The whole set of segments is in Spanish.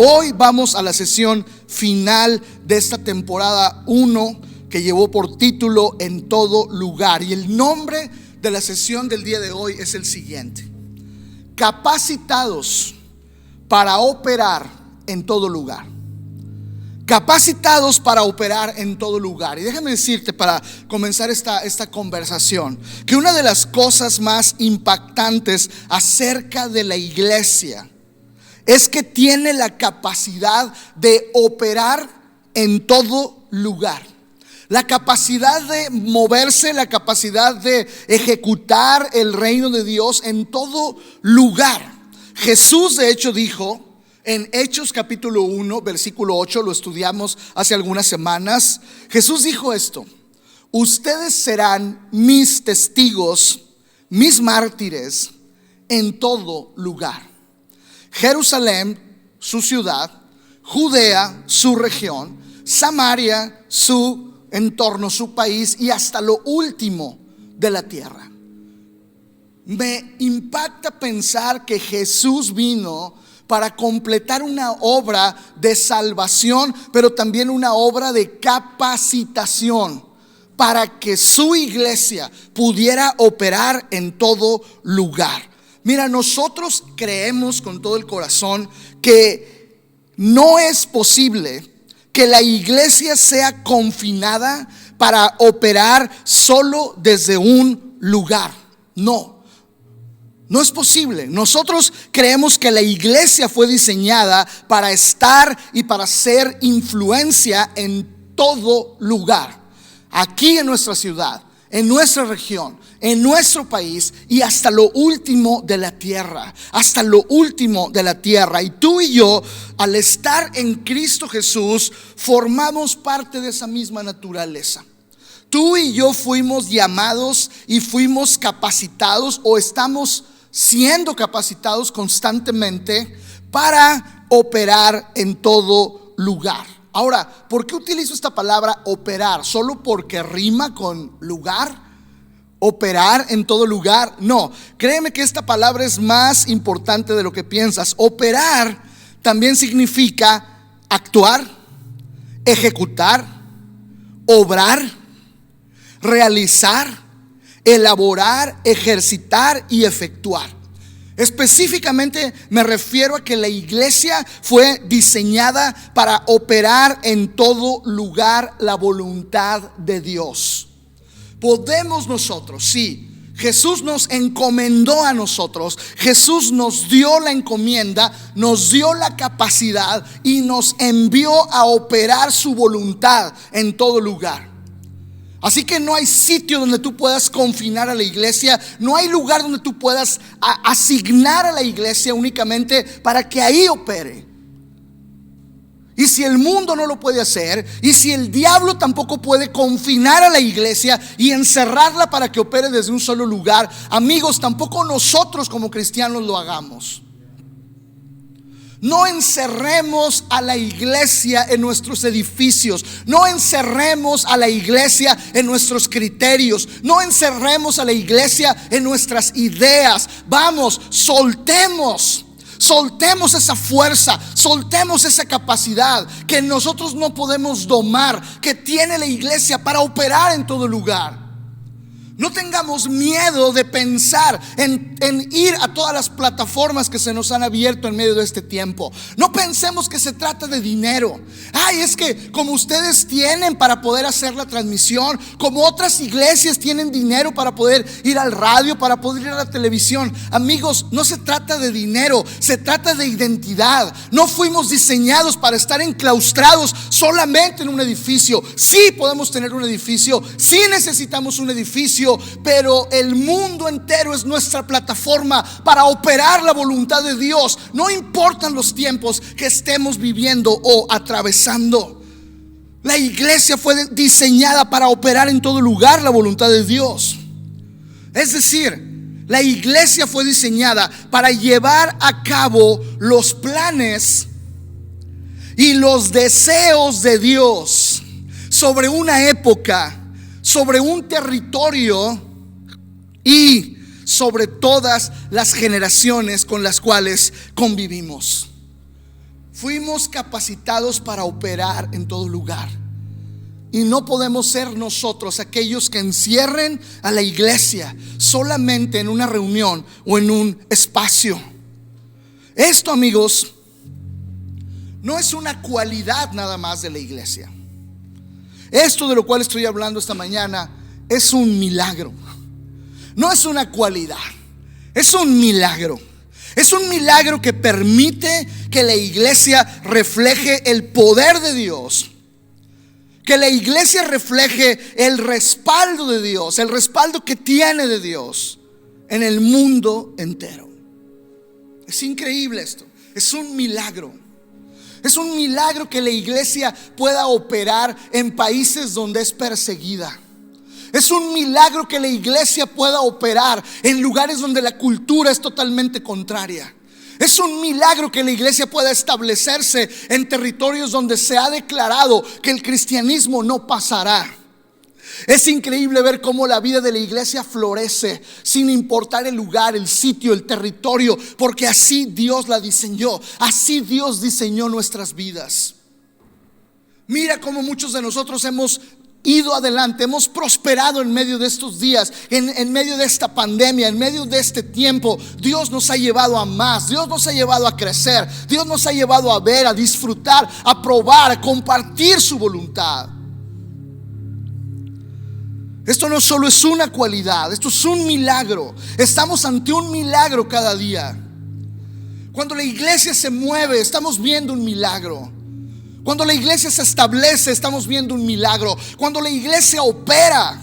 Hoy vamos a la sesión final de esta temporada 1 que llevó por título En todo lugar. Y el nombre de la sesión del día de hoy es el siguiente: capacitados para operar en todo lugar. Capacitados para operar en todo lugar. Y déjame decirte, para comenzar esta conversación, que una de las cosas más impactantes acerca de la iglesia es que tiene la capacidad de operar en todo lugar. La capacidad de moverse, la capacidad de ejecutar el reino de Dios en todo lugar. Jesús de hecho dijo en Hechos capítulo 1 versículo 8, lo estudiamos hace algunas semanas. Jesús dijo esto: ustedes serán mis testigos, mis mártires en todo lugar. Jerusalén, su ciudad; Judea, su región; Samaria, su entorno, su país, y hasta lo último de la tierra. Me impacta pensar que Jesús vino para completar una obra de salvación, pero también una obra de capacitación para que su iglesia pudiera operar en todo lugar. Mira, nosotros creemos con todo el corazón que no es posible que la iglesia sea confinada para operar solo desde un lugar. No es posible. Nosotros creemos que la iglesia fue diseñada para estar y para ser influencia en todo lugar. Aquí en nuestra ciudad, en nuestra región, en nuestro país y hasta lo último de la tierra. Hasta lo último de la tierra. Y tú y yo, al estar en Cristo Jesús, formamos parte de esa misma naturaleza. Tú y yo fuimos llamados y fuimos capacitados, o estamos siendo capacitados constantemente para operar en todo lugar. Ahora, ¿por qué utilizo esta palabra operar? ¿Solo porque rima con lugar? ¿Operar en todo lugar? No, créeme que esta palabra es más importante de lo que piensas. Operar también significa actuar, ejecutar, obrar, realizar, elaborar, ejercitar y efectuar. Específicamente me refiero a que la iglesia fue diseñada para operar en todo lugar la voluntad de Dios. Podemos nosotros, sí, Jesús nos encomendó a nosotros, Jesús nos dio la encomienda, nos dio la capacidad y nos envió a operar su voluntad en todo lugar. Así que no hay sitio donde tú puedas confinar a la iglesia. No hay lugar donde tú puedas asignar a la iglesia únicamente para que ahí opere. Y si el mundo no lo puede hacer, y si el diablo tampoco puede confinar a la iglesia y encerrarla para que opere desde un solo lugar, amigos, tampoco nosotros como cristianos lo hagamos. No encerremos a la iglesia en nuestros edificios. No encerremos a la iglesia en nuestros criterios. No encerremos a la iglesia en nuestras ideas. Vamos, soltemos esa fuerza, soltemos esa capacidad que nosotros no podemos domar, que tiene la iglesia para operar en todo lugar. No tengamos miedo de pensar en ir a todas las plataformas que se nos han abierto en medio de este tiempo. No pensemos que se trata de dinero. Es que como ustedes tienen para poder hacer la transmisión, como otras iglesias tienen dinero para poder ir al radio, para poder ir a la televisión. Amigos, no se trata de dinero, se trata de identidad. No fuimos diseñados para estar enclaustrados solamente en un edificio. Sí podemos tener un edificio, sí necesitamos un edificio, pero el mundo entero es nuestra plataforma para operar la voluntad de Dios. No importan los tiempos que estemos viviendo o atravesando. La iglesia fue diseñada para operar en todo lugar la voluntad de Dios. Es decir, la iglesia fue diseñada para llevar a cabo los planes y los deseos de Dios sobre una época, sobre un territorio y sobre todas las generaciones con las cuales convivimos. Fuimos capacitados para operar en todo lugar. Y no podemos ser nosotros aquellos que encierren a la iglesia solamente en una reunión o en un espacio. Esto, amigos, no es una cualidad nada más de la iglesia. Esto de lo cual estoy hablando esta mañana es un milagro. No es una cualidad, es un milagro. Es un milagro que permite que la iglesia refleje el poder de Dios, que la iglesia refleje el respaldo de Dios, el respaldo que tiene de Dios en el mundo entero. Es increíble esto, es un milagro. Es un milagro que la iglesia pueda operar en países donde es perseguida. Es un milagro que la iglesia pueda operar en lugares donde la cultura es totalmente contraria. Es un milagro que la iglesia pueda establecerse en territorios donde se ha declarado que el cristianismo no pasará. Es increíble ver cómo la vida de la iglesia florece sin importar el lugar, el sitio, el territorio, porque así Dios la diseñó, así Dios diseñó nuestras vidas. Mira cómo muchos de nosotros hemos ido adelante, hemos prosperado en medio de estos días, en medio de esta pandemia, en medio de este tiempo. Dios nos ha llevado a más, Dios nos ha llevado a crecer, Dios nos ha llevado a ver, a disfrutar, a probar, a compartir su voluntad. Esto no solo es una cualidad, esto es un milagro. Estamos ante un milagro cada día. Cuando la iglesia se mueve, estamos viendo un milagro. Cuando la iglesia se establece, estamos viendo un milagro. Cuando la iglesia opera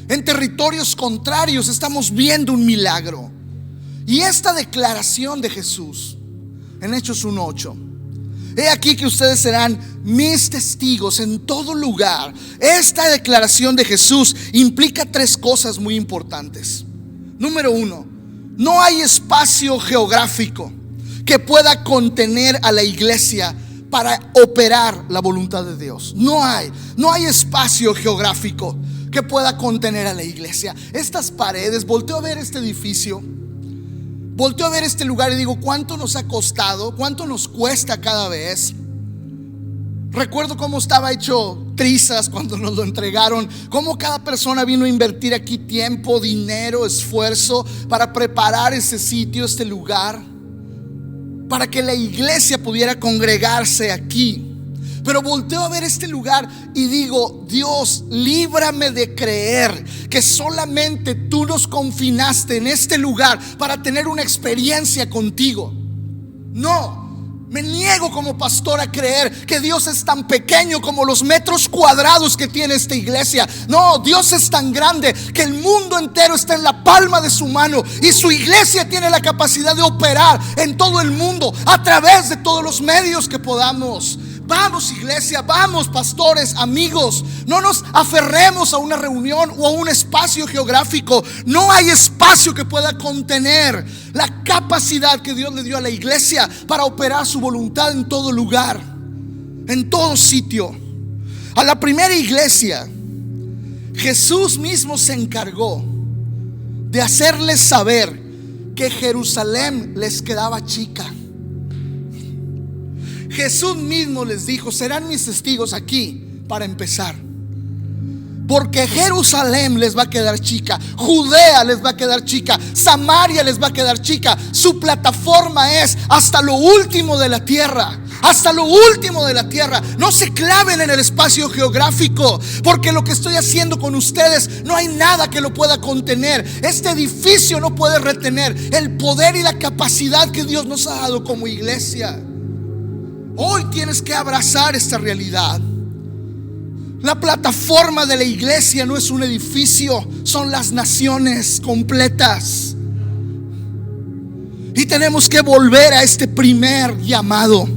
en territorios contrarios, estamos viendo un milagro. Y esta declaración de Jesús en Hechos 1:8: he aquí que ustedes serán mis testigos en todo lugar. Esta declaración de Jesús implica tres cosas muy importantes. Número uno, no hay espacio geográfico que pueda contener a la iglesia para operar la voluntad de Dios. No hay espacio geográfico que pueda contener a la iglesia. Estas paredes, volteo a ver este edificio, volteo a ver este lugar y digo, ¿cuánto nos ha costado? ¿Cuánto nos cuesta cada vez? Recuerdo cómo estaba hecho trizas cuando nos lo entregaron, cómo cada persona vino a invertir aquí tiempo, dinero, esfuerzo para preparar ese sitio, este lugar, para que la iglesia pudiera congregarse aquí. Pero volteo a ver este lugar y digo, Dios, líbrame de creer que solamente tú nos confinaste en este lugar para tener una experiencia contigo. No, me niego como pastor a creer que Dios es tan pequeño como los metros cuadrados que tiene esta iglesia. No, Dios es tan grande que el mundo entero está en la palma de su mano, y su iglesia tiene la capacidad de operar en todo el mundo a través de todos los medios que podamos. Vamos, iglesia, vamos, pastores, amigos, no nos aferremos a una reunión o a un espacio geográfico. No hay espacio que pueda contener la capacidad que Dios le dio a la iglesia para operar su voluntad en todo lugar, en todo sitio. A la primera iglesia, Jesús mismo se encargó de hacerles saber que Jerusalén les quedaba chica. Jesús mismo les dijo: serán mis testigos aquí, para empezar, porque Jerusalén les va a quedar chica, Judea les va a quedar chica, Samaria les va a quedar chica. Su plataforma es hasta lo último de la tierra, hasta lo último de la tierra. No se claven en el espacio geográfico, porque lo que estoy haciendo con ustedes no hay nada que lo pueda contener. Este edificio no puede retener el poder y la capacidad que Dios nos ha dado como iglesia. Hoy tienes que abrazar esta realidad. La plataforma de la iglesia no es un edificio, son las naciones completas. Y tenemos que volver a este primer llamado.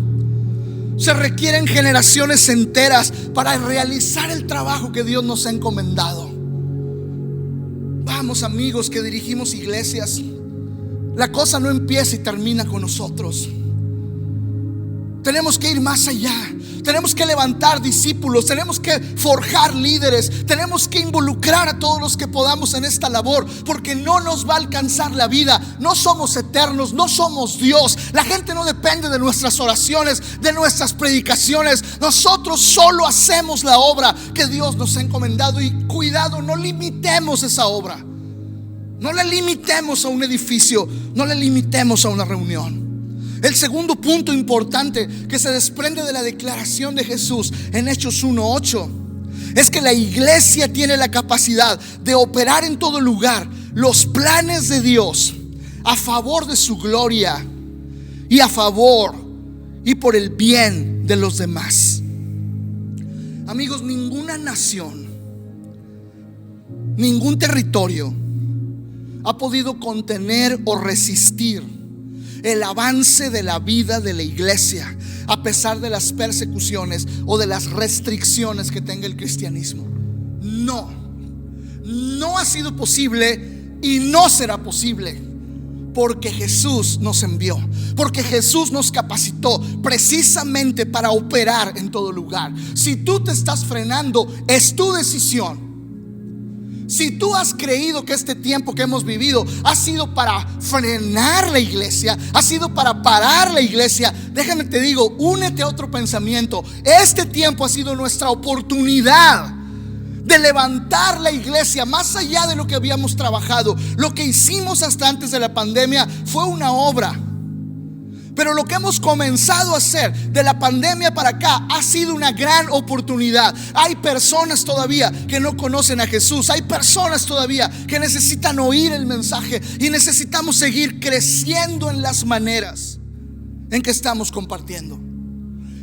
Se requieren generaciones enteras para realizar el trabajo que Dios nos ha encomendado. Vamos, amigos que dirigimos iglesias, la cosa no empieza y termina con nosotros. Tenemos que ir más allá. Tenemos que levantar discípulos, tenemos que forjar líderes, tenemos que involucrar a todos los que podamos en esta labor, porque no nos va a alcanzar la vida. No somos eternos, no somos Dios. La gente no depende de nuestras oraciones, de nuestras predicaciones. Nosotros solo hacemos la obra que Dios nos ha encomendado. Y cuidado, no limitemos esa obra. No la limitemos a un edificio, no la limitemos a una reunión. El segundo punto importante que se desprende de la declaración de Jesús en Hechos 1:8 es que la iglesia tiene la capacidad de operar en todo lugar los planes de Dios a favor de su gloria y a favor y por el bien de los demás. Amigos, ninguna nación, ningún territorio ha podido contener o resistir el avance de la vida de la iglesia, a pesar de las persecuciones o de las restricciones que tenga el cristianismo. No ha sido posible y no será posible, porque Jesús nos envió, porque Jesús nos capacitó precisamente para operar en todo lugar. Si tú te estás frenando, es tu decisión. Si tú has creído que este tiempo que hemos vivido ha sido para frenar la iglesia, ha sido para parar la iglesia, déjame te digo, únete a otro pensamiento. Este tiempo ha sido nuestra oportunidad de levantar la iglesia más allá de lo que habíamos trabajado. Lo que hicimos hasta antes de la pandemia fue una obra, pero lo que hemos comenzado a hacer de la pandemia para acá ha sido una gran oportunidad. Hay personas todavía que no conocen a Jesús. Hay personas todavía que necesitan oír el mensaje, y necesitamos seguir creciendo en las maneras en que estamos compartiendo.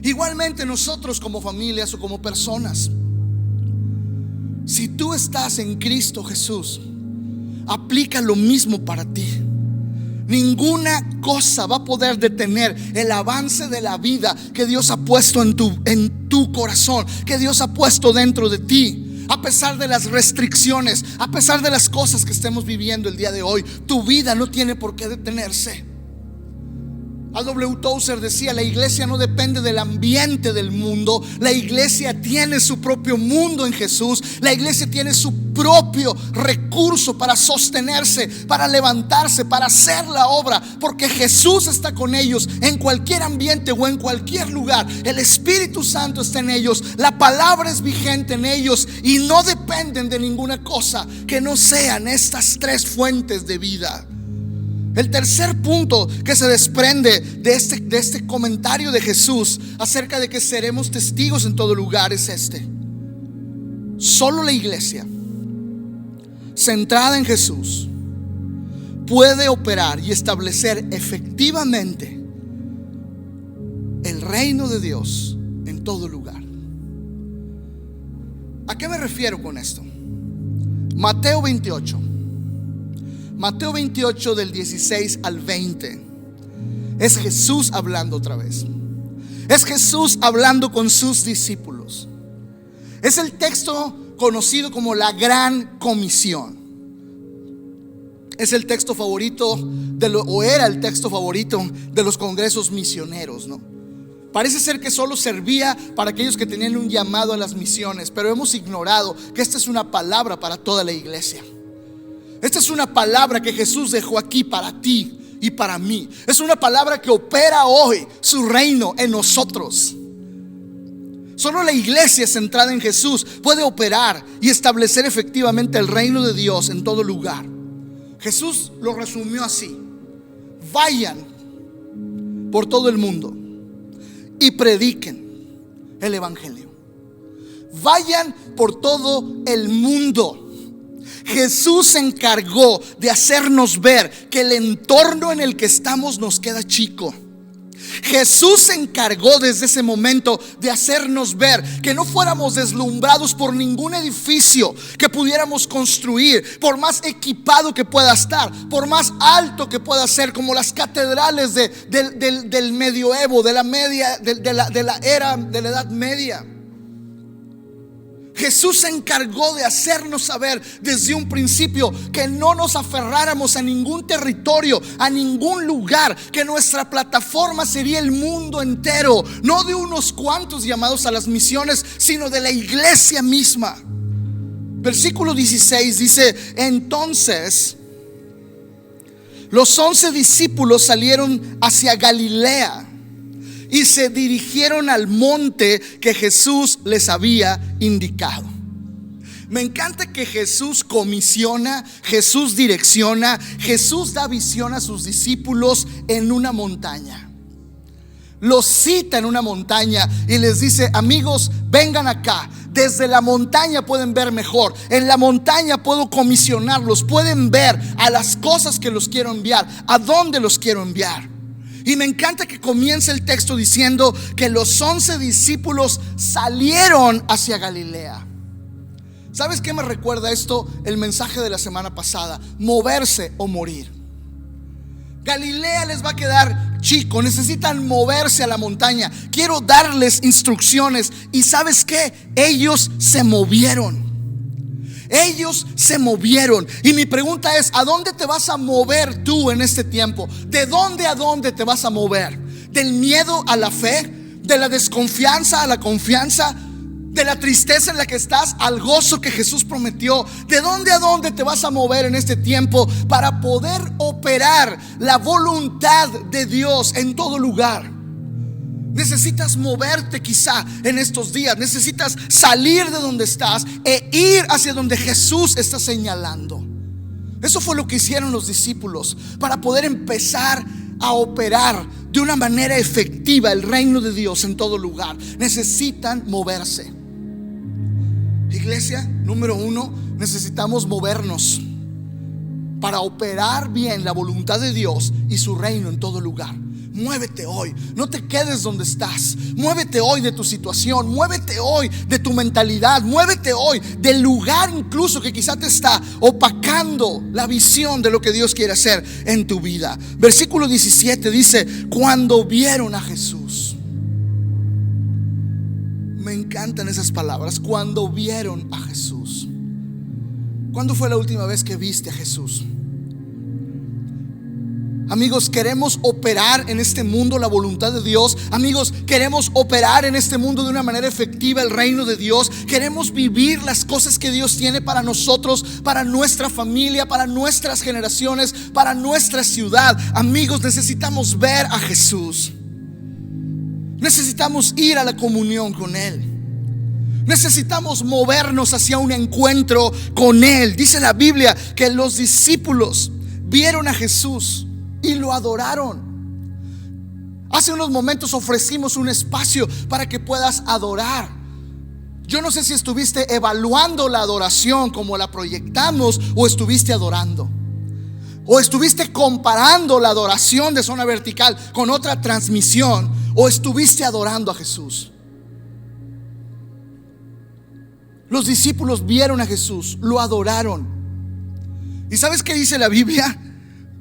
Igualmente nosotros como familias o como personas, si tú estás en Cristo Jesús, aplica lo mismo para ti. Ninguna cosa va a poder detener el avance de la vida que Dios ha puesto en tu corazón, que Dios ha puesto dentro de ti. A pesar de las restricciones, a pesar de las cosas que estemos viviendo el día de hoy, tu vida no tiene por qué detenerse. A.W. Tozer decía: la iglesia no depende del ambiente del mundo. La iglesia tiene su propio mundo en Jesús. La iglesia tiene su propio recurso para sostenerse, para levantarse, para hacer la obra, porque Jesús está con ellos en cualquier ambiente o en cualquier lugar. El Espíritu Santo está en ellos, la palabra es vigente en ellos, y no dependen de ninguna cosa que no sean estas tres fuentes de vida. El tercer punto que se desprende de este comentario de Jesús acerca de que seremos testigos en todo lugar es este: solo la iglesia centrada en Jesús puede operar y establecer efectivamente el reino de Dios en todo lugar. ¿A qué me refiero con esto? Mateo 28 del 16 al 20 es Jesús hablando otra vez. Es Jesús hablando con sus discípulos. Es el texto conocido como la Gran Comisión. Es el texto favorito o era el texto favorito de los congresos misioneros, ¿no? Parece ser que solo servía para aquellos que tenían un llamado a las misiones, pero hemos ignorado que esta es una palabra para toda la iglesia. Esta es una palabra que Jesús dejó aquí para ti y para mí. Es una palabra que opera hoy su reino en nosotros. Solo la iglesia centrada en Jesús puede operar y establecer efectivamente el reino de Dios en todo lugar. Jesús lo resumió así: vayan por todo el mundo y prediquen el evangelio. Vayan por todo el mundo. Jesús se encargó de hacernos ver que el entorno en el que estamos nos queda chico. Jesús se encargó desde ese momento de hacernos ver que no fuéramos deslumbrados por ningún edificio que pudiéramos construir, por más equipado que pueda estar, por más alto que pueda ser, como las catedrales del medioevo, de la Edad Media. Jesús se encargó de hacernos saber desde un principio que no nos aferráramos a ningún territorio, a ningún lugar, que nuestra plataforma sería el mundo entero, no de unos cuantos llamados a las misiones, sino de la iglesia misma. Versículo 16 dice: entonces los 11 discípulos salieron hacia Galilea y se dirigieron al monte que Jesús les había indicado. Me encanta que Jesús comisiona, Jesús direcciona, Jesús da visión a sus discípulos en una montaña. Los cita en una montaña y les dice: amigos, vengan acá. Desde la montaña pueden ver mejor. En la montaña puedo comisionarlos. Pueden ver a las cosas que los quiero enviar, a dónde los quiero enviar. Y me encanta que comience el texto diciendo que los 11 discípulos salieron hacia Galilea. ¿Sabes qué me recuerda esto? El mensaje de la semana pasada: moverse o morir. Galilea les va a quedar chico, necesitan moverse a la montaña. Quiero darles instrucciones. Y ¿sabes qué? Ellos se movieron. Ellos se movieron. Y mi pregunta es: ¿a dónde te vas a mover tú en este tiempo? ¿De dónde a dónde te vas a mover? ¿Del miedo a la fe? ¿De la desconfianza a la confianza? ¿De la tristeza en la que estás al gozo que Jesús prometió? ¿De dónde a dónde te vas a mover en este tiempo para poder operar la voluntad de Dios en todo lugar? Necesitas moverte quizá en estos días. Necesitas salir de donde estás e ir hacia donde Jesús está señalando. Eso fue lo que hicieron los discípulos para poder empezar a operar de una manera efectiva el reino de Dios en todo lugar. Necesitan moverse. Iglesia, número 1, necesitamos movernos para operar bien la voluntad de Dios y su reino en todo lugar. Muévete hoy, no te quedes donde estás. Muévete hoy de tu situación, muévete hoy de tu mentalidad, muévete hoy del lugar incluso que quizá te está opacando la visión de lo que Dios quiere hacer en tu vida. Versículo 17 dice: cuando vieron a Jesús. Me encantan esas palabras, cuando vieron a Jesús. ¿Cuándo fue la última vez que viste a Jesús? Amigos, queremos operar en este mundo la voluntad de Dios. Amigos, queremos operar en este mundo de una manera efectiva el reino de Dios. Queremos vivir las cosas que Dios tiene para nosotros, para nuestra familia, para nuestras generaciones, para nuestra ciudad. Amigos, necesitamos ver a Jesús. Necesitamos ir a la comunión con Él. Necesitamos movernos hacia un encuentro con Él. Dice la Biblia que los discípulos vieron a Jesús y lo adoraron. Hace unos momentos ofrecimos un espacio para que puedas adorar. Yo no sé si estuviste evaluando la adoración como la proyectamos, o estuviste adorando, o estuviste comparando la adoración de Zona Vertical con otra transmisión, o estuviste adorando a Jesús. Los discípulos vieron a Jesús, lo adoraron. ¿Y sabes qué dice la Biblia?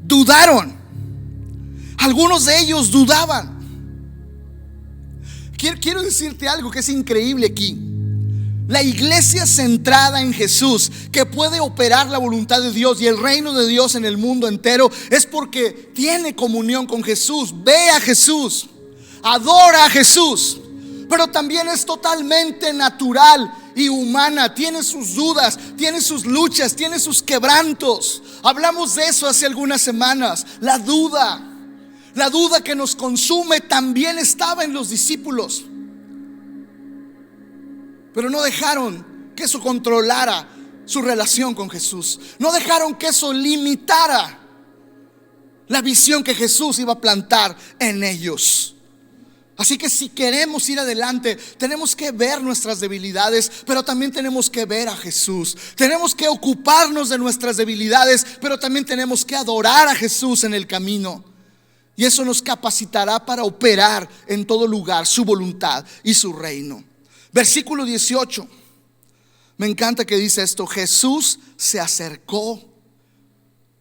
Dudaron. Algunos de ellos dudaban. Quiero decirte algo que es increíble aquí. La iglesia centrada en Jesús, que puede operar la voluntad de Dios y el reino de Dios en el mundo entero, es porque tiene comunión con Jesús, ve a Jesús, adora a Jesús. Pero también es totalmente natural y humana. Tiene sus dudas, tiene sus luchas, tiene sus quebrantos. Hablamos de eso hace algunas semanas. La duda que nos consume también estaba en los discípulos. Pero no dejaron que eso controlara su relación con Jesús. No dejaron que eso limitara la visión que Jesús iba a plantar en ellos. Así que si queremos ir adelante, tenemos que ver nuestras debilidades, pero también tenemos que ver a Jesús. Tenemos que ocuparnos de nuestras debilidades, pero también tenemos que adorar a Jesús en el camino. Y eso nos capacitará para operar en todo lugar su voluntad y su reino. Versículo 18. Me encanta que dice esto: Jesús se acercó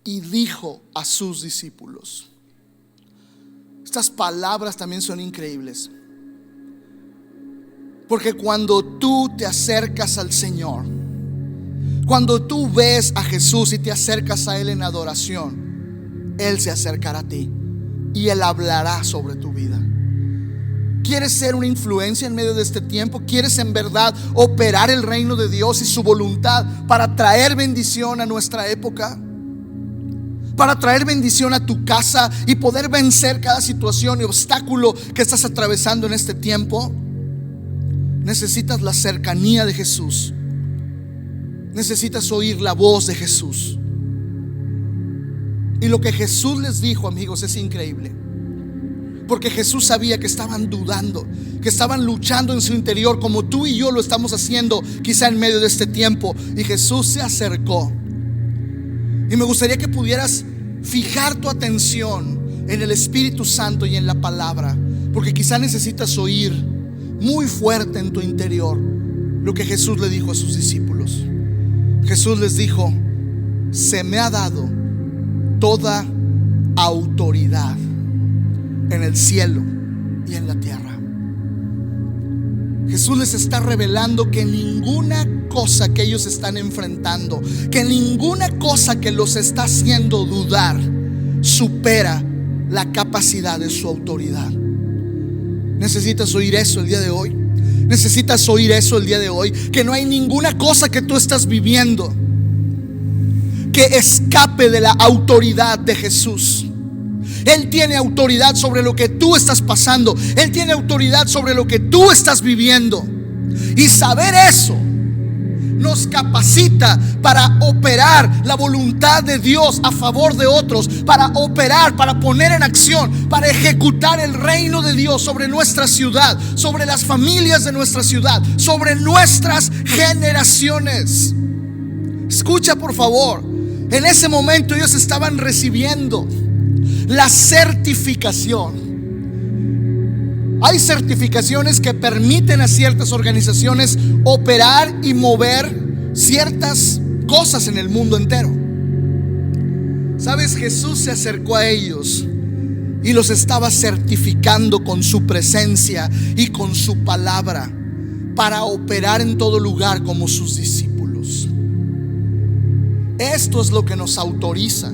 y dijo a sus discípulos. Estas palabras también son increíbles. Porque cuando tú te acercas al Señor, cuando tú ves a Jesús y te acercas a Él en adoración, Él se acercará a ti y Él hablará sobre tu vida. ¿Quieres ser una influencia en medio de este tiempo? ¿Quieres en verdad operar el reino de Dios y su voluntad para traer bendición a nuestra época? Para traer bendición a tu casa y poder vencer cada situación y obstáculo que estás atravesando en este tiempo. Necesitas la cercanía de Jesús. Necesitas oír la voz de Jesús. Y lo que Jesús les dijo, amigos, es increíble. Porque Jesús sabía que estaban dudando, que estaban luchando en su interior, como tú y yo lo estamos haciendo quizá en medio de este tiempo. Y Jesús se acercó. Y me gustaría que pudieras fijar tu atención en el Espíritu Santo y en la palabra, porque quizá necesitas oír muy fuerte en tu interior lo que Jesús le dijo a sus discípulos. Jesús les dijo: se me ha dado toda autoridad en el cielo y en la tierra. Jesús les está revelando que ninguna cosa que ellos están enfrentando, que ninguna cosa que los está haciendo dudar supera la capacidad de su autoridad. Necesitas oír eso el día de hoy. Necesitas oír eso el día de hoy, que no hay ninguna cosa que tú estás viviendo que escape de la autoridad de Jesús. Él tiene autoridad sobre lo que tú estás pasando. Él tiene autoridad sobre lo que tú estás viviendo. Y saber eso nos capacita para operar la voluntad de Dios a favor de otros, para operar, para poner en acción, para ejecutar el reino de Dios sobre nuestra ciudad, sobre las familias de nuestra ciudad, sobre nuestras generaciones. Escucha, por favor. En ese momento ellos estaban recibiendo la certificación. Hay certificaciones que permiten a ciertas organizaciones operar y mover ciertas cosas en el mundo entero. ¿Sabes? Jesús se acercó a ellos y los estaba certificando con su presencia y con su palabra para operar en todo lugar como sus discípulos. Esto es lo que nos autoriza: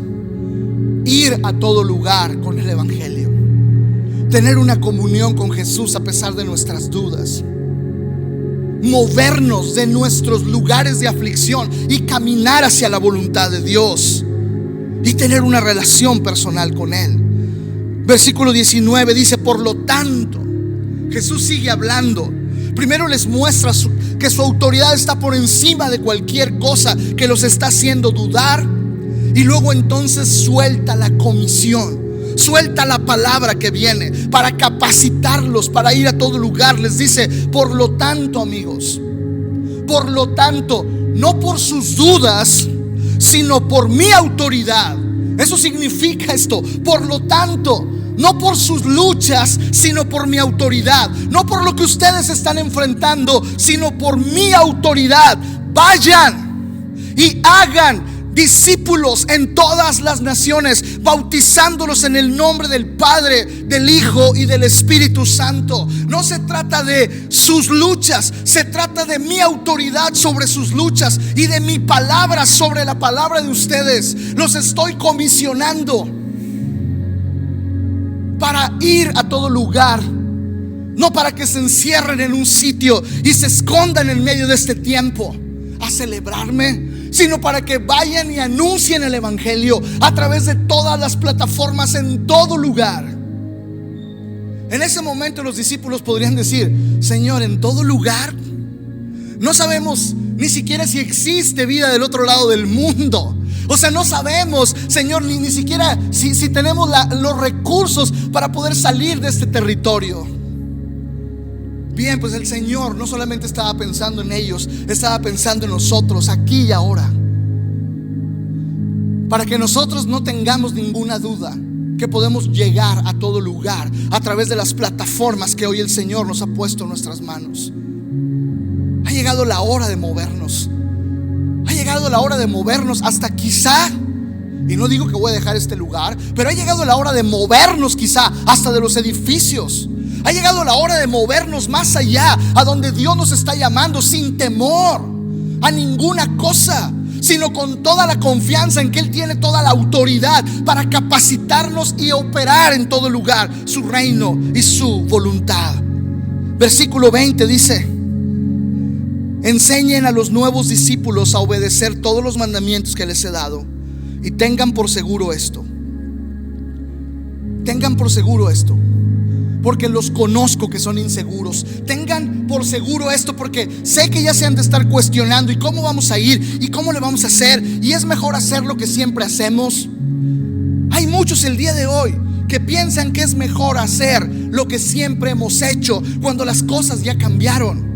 ir a todo lugar con el evangelio, tener una comunión con Jesús a pesar de nuestras dudas, movernos de nuestros lugares de aflicción y caminar hacia la voluntad de Dios y tener una relación personal con Él. Versículo 19 dice: por lo tanto, Jesús sigue hablando. Primero les muestra que su autoridad está por encima de cualquier cosa que los está haciendo dudar. Y luego entonces suelta la comisión, suelta la palabra que viene para capacitarlos para ir a todo lugar. Les dice: por lo tanto, amigos, por lo tanto, no por sus dudas, sino por mi autoridad. Eso significa esto: por lo tanto, no por sus luchas, sino por mi autoridad. No por lo que ustedes están enfrentando, sino por mi autoridad. Vayan y hagan discípulos en todas las naciones, bautizándolos en el nombre del Padre, del Hijo y del Espíritu Santo. No se trata de sus luchas, se trata de mi autoridad sobre sus luchas y de mi palabra sobre la palabra de ustedes. Los estoy comisionando para ir a todo lugar, no para que se encierren en un sitio y se escondan en medio de este tiempo a celebrarme, sino para que vayan y anuncien el evangelio a través de todas las plataformas, en todo lugar. En ese momento los discípulos podrían decir: Señor, ¿en todo lugar? No sabemos ni siquiera si existe vida del otro lado del mundo. O sea, no sabemos, Señor, ni siquiera si tenemos los recursos para poder salir de este territorio. Bien, pues el Señor no solamente estaba pensando en ellos, estaba pensando en nosotros aquí y ahora, para que nosotros no tengamos ninguna duda que podemos llegar a todo lugar a través de las plataformas que hoy el Señor nos ha puesto en nuestras manos. Ha llegado la hora de movernos. Ha llegado la hora de movernos hasta quizá, y no digo que voy a dejar este lugar, pero ha llegado la hora de movernos quizá hasta de los edificios. Ha llegado la hora de movernos más allá, a donde Dios nos está llamando, sin temor a ninguna cosa, sino con toda la confianza en que Él tiene toda la autoridad para capacitarnos y operar en todo lugar su reino y su voluntad. Versículo 20 dice: enseñen a los nuevos discípulos a obedecer todos los mandamientos que les he dado, y tengan por seguro esto. Tengan por seguro esto, porque los conozco que son inseguros. Tengan por seguro esto, porque sé que ya se han de estar cuestionando: ¿y cómo vamos a ir? ¿Y cómo le vamos a hacer? ¿Y es mejor hacer lo que siempre hacemos? Hay muchos el día de hoy que piensan que es mejor hacer lo que siempre hemos hecho, cuando las cosas ya cambiaron.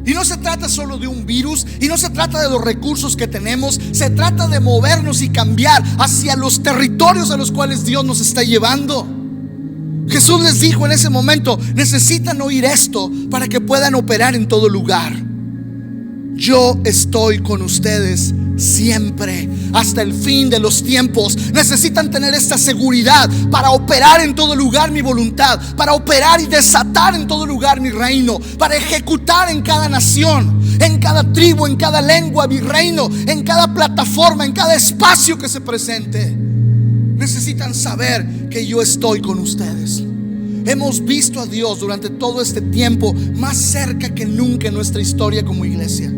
Y no se trata solo de un virus, y no se trata de los recursos que tenemos. Se trata de movernos y cambiar hacia los territorios a los cuales Dios nos está llevando. Jesús les dijo en ese momento: necesitan oír esto para que puedan operar en todo lugar. Yo estoy con ustedes siempre, hasta el fin de los tiempos. Necesitan tener esta seguridad para operar en todo lugar mi voluntad, para operar y desatar en todo lugar mi reino, para ejecutar en cada nación, en cada tribu, en cada lengua mi reino, en cada plataforma, en cada espacio que se presente. Necesitan saber que yo estoy con ustedes. Hemos visto a Dios durante todo este tiempo más cerca que nunca en nuestra historia como iglesia.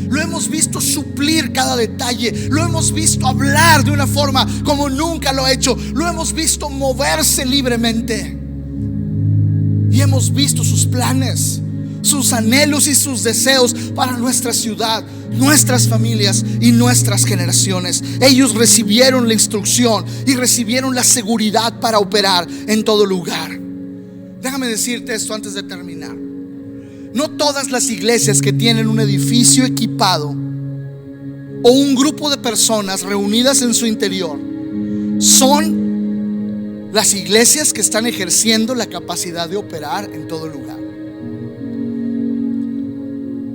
Lo hemos visto suplir cada detalle. Lo hemos visto hablar de una forma como nunca lo ha hecho. Lo hemos visto moverse libremente. Y hemos visto sus planes, sus anhelos y sus deseos para nuestra ciudad, nuestras familias y nuestras generaciones. Ellos recibieron la instrucción y recibieron la seguridad para operar en todo lugar. Déjame decirte esto antes de terminar. No todas las iglesias que tienen un edificio equipado o un grupo de personas reunidas en su interior son las iglesias que están ejerciendo la capacidad de operar en todo lugar.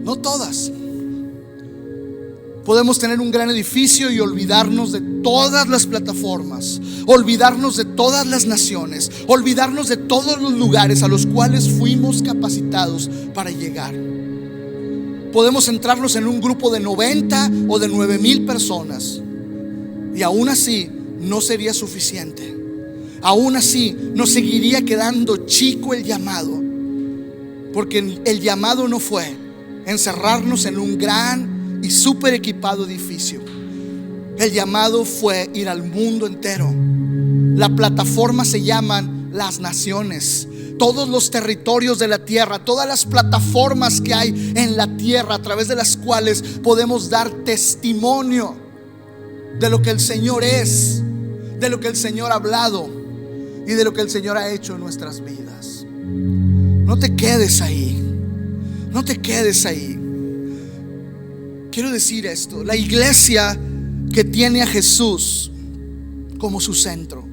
No todas. Podemos tener un gran edificio y olvidarnos de todas las plataformas, olvidarnos de todas las naciones, olvidarnos de todos los lugares a los cuales fuimos capacitados para llegar. Podemos centrarnos en un grupo de 90 o de 9,000 personas, y aún así no sería suficiente. Aún así nos seguiría quedando chico el llamado, porque el llamado no fue encerrarnos en un gran y súper equipado edificio. El llamado fue ir al mundo entero. La plataforma se llaman las naciones. Todos los territorios de la tierra, todas las plataformas que hay en la tierra, a través de las cuales podemos dar testimonio de lo que el Señor es, de lo que el Señor ha hablado y de lo que el Señor ha hecho en nuestras vidas. No te quedes ahí. No te quedes ahí. Quiero decir esto: la iglesia que tiene a Jesús como su centro,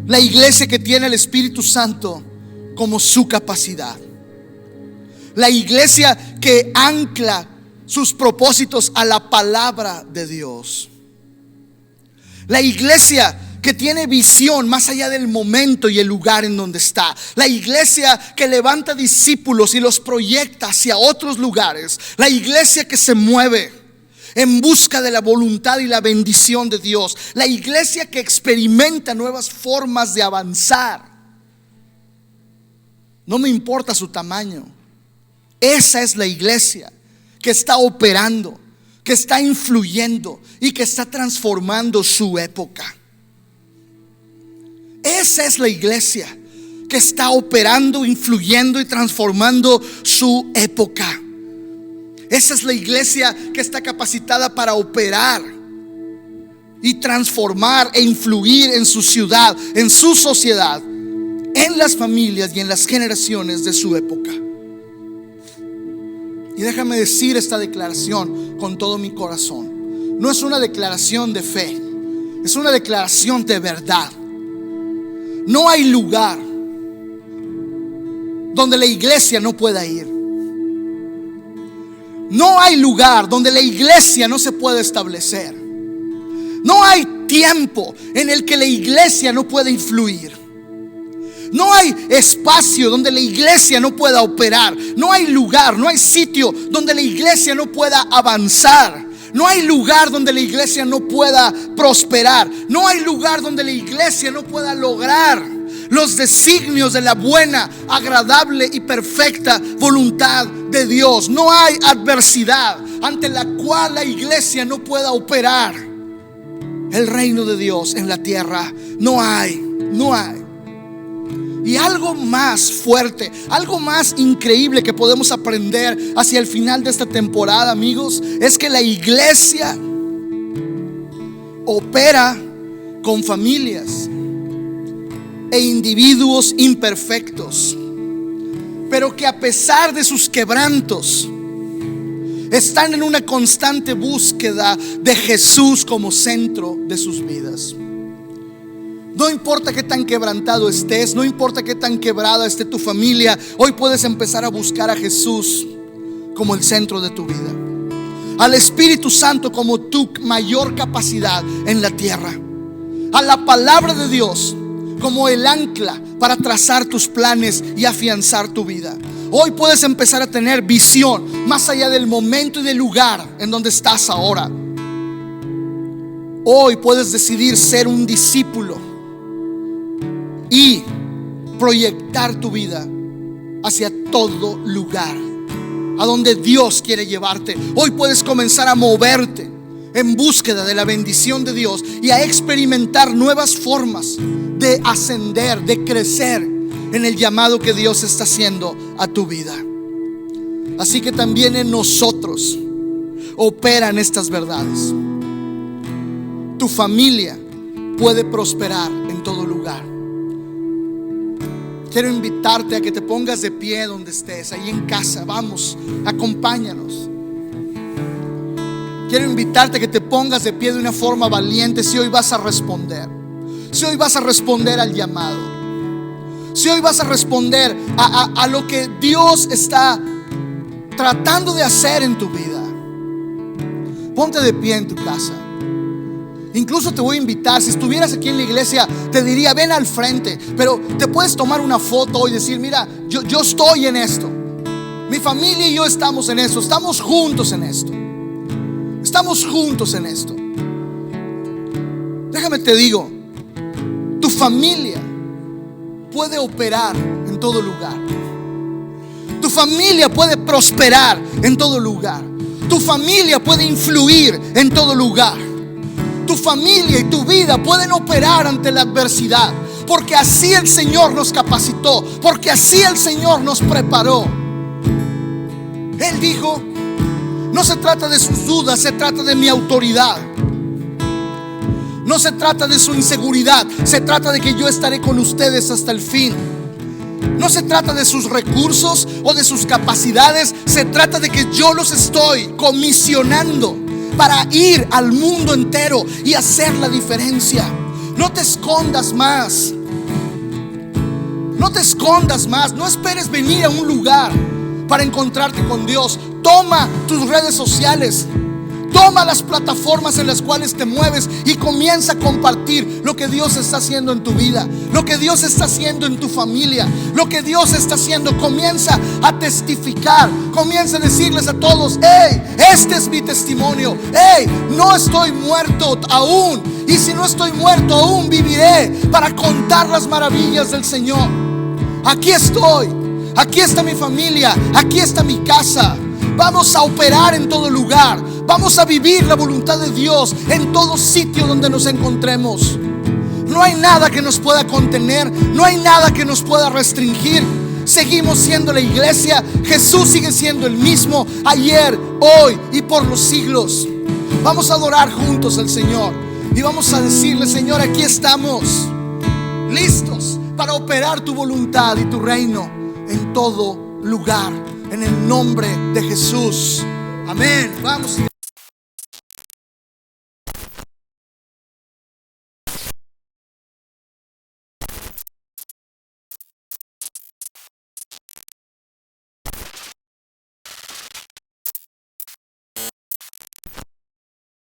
la iglesia que tiene al Espíritu Santo como su capacidad, la iglesia que ancla sus propósitos a la palabra de Dios, la iglesia que tiene visión más allá del momento y el lugar en donde está, la iglesia que levanta discípulos y los proyecta hacia otros lugares, la iglesia que se mueve en busca de la voluntad y la bendición de Dios, la iglesia que experimenta nuevas formas de avanzar. No me importa su tamaño. Esa es la iglesia que está operando, que está influyendo y que está transformando su época. Esa es la iglesia que está operando, influyendo y transformando su época. Esa es la iglesia que está capacitada para operar y transformar e influir en su ciudad, en su sociedad, en las familias y en las generaciones de su época. Y déjame decir esta declaración con todo mi corazón. No es una declaración de fe, es una declaración de verdad. No hay lugar donde la iglesia no pueda ir. No hay lugar donde la iglesia no se pueda establecer. No hay tiempo en el que la iglesia no puede influir. No hay espacio donde la iglesia no pueda operar. No hay lugar, no hay sitio donde la iglesia no pueda avanzar. No hay lugar donde la iglesia no pueda prosperar. No hay lugar donde la iglesia no pueda lograr los designios de la buena, agradable y perfecta voluntad de Dios. No hay adversidad ante la cual la iglesia no pueda operar el reino de Dios en la tierra. No hay. Y algo más fuerte, algo más increíble que podemos aprender hacia el final de esta temporada, amigos, es que la iglesia opera con familias e individuos imperfectos, pero que a pesar de sus quebrantos están en una constante búsqueda de Jesús como centro de sus vidas. No importa qué tan quebrantado estés, no importa qué tan quebrada esté tu familia, hoy puedes empezar a buscar a Jesús como el centro de tu vida, al Espíritu Santo como tu mayor capacidad en la tierra, a la palabra de Dios como el ancla para trazar tus planes y afianzar tu vida. Hoy puedes empezar a tener visión más allá del momento y del lugar en donde estás ahora. Hoy puedes decidir ser un discípulo y proyectar tu vida hacia todo lugar a donde Dios quiere llevarte. Hoy puedes comenzar a moverte en búsqueda de la bendición de Dios y a experimentar nuevas formas de ascender, de crecer en el llamado que Dios está haciendo a tu vida. Así que también en nosotros operan estas verdades. Tu familia puede prosperar en todo lugar. Quiero invitarte a que te pongas de pie donde estés, ahí en casa. Vamos, acompáñanos. Quiero invitarte a que te pongas de pie de una forma valiente. Si hoy vas a responder, si hoy vas a responder al llamado, si hoy vas a responder a lo que Dios está tratando de hacer en tu vida, ponte de pie en tu casa. Incluso te voy a invitar, si estuvieras aquí en la iglesia, te diría: ven al frente, pero te puedes tomar una foto y decir: mira, yo estoy en esto, mi familia y yo estamos en esto, estamos juntos en esto, estamos juntos en esto. Déjame te digo, tu familia puede operar en todo lugar. Tu familia puede prosperar en todo lugar. Tu familia puede influir en todo lugar. Tu familia y tu vida pueden operar ante la adversidad, porque así el Señor nos capacitó, porque así el Señor nos preparó. Él dijo: no se trata de sus dudas, se trata de mi autoridad. No se trata de su inseguridad, se trata de que yo estaré con ustedes hasta el fin. No se trata de sus recursos o de sus capacidades, se trata de que yo los estoy comisionando para ir al mundo entero y hacer la diferencia. No te escondas más. No te escondas más. No esperes venir a un lugar para encontrarte con Dios. Toma tus redes sociales, toma las plataformas en las cuales te mueves y comienza a compartir lo que Dios está haciendo en tu vida, lo que Dios está haciendo en tu familia, lo que Dios está haciendo. Comienza a testificar, comienza a decirles a todos: hey, este es mi testimonio. Hey, no estoy muerto aún, y si no estoy muerto aún, viviré para contar las maravillas del Señor. Aquí estoy, aquí está mi familia, aquí está mi casa. Vamos a operar en todo lugar. Vamos a vivir la voluntad de Dios en todo sitio donde nos encontremos. No hay nada que nos pueda contener, no hay nada que nos pueda restringir. Seguimos siendo la iglesia. Jesús sigue siendo el mismo ayer, hoy y por los siglos. Vamos a adorar juntos al Señor y vamos a decirle: Señor, aquí estamos, listos para operar tu voluntad y tu reino en todo lugar, en el nombre de Jesús. Amén. Vamos.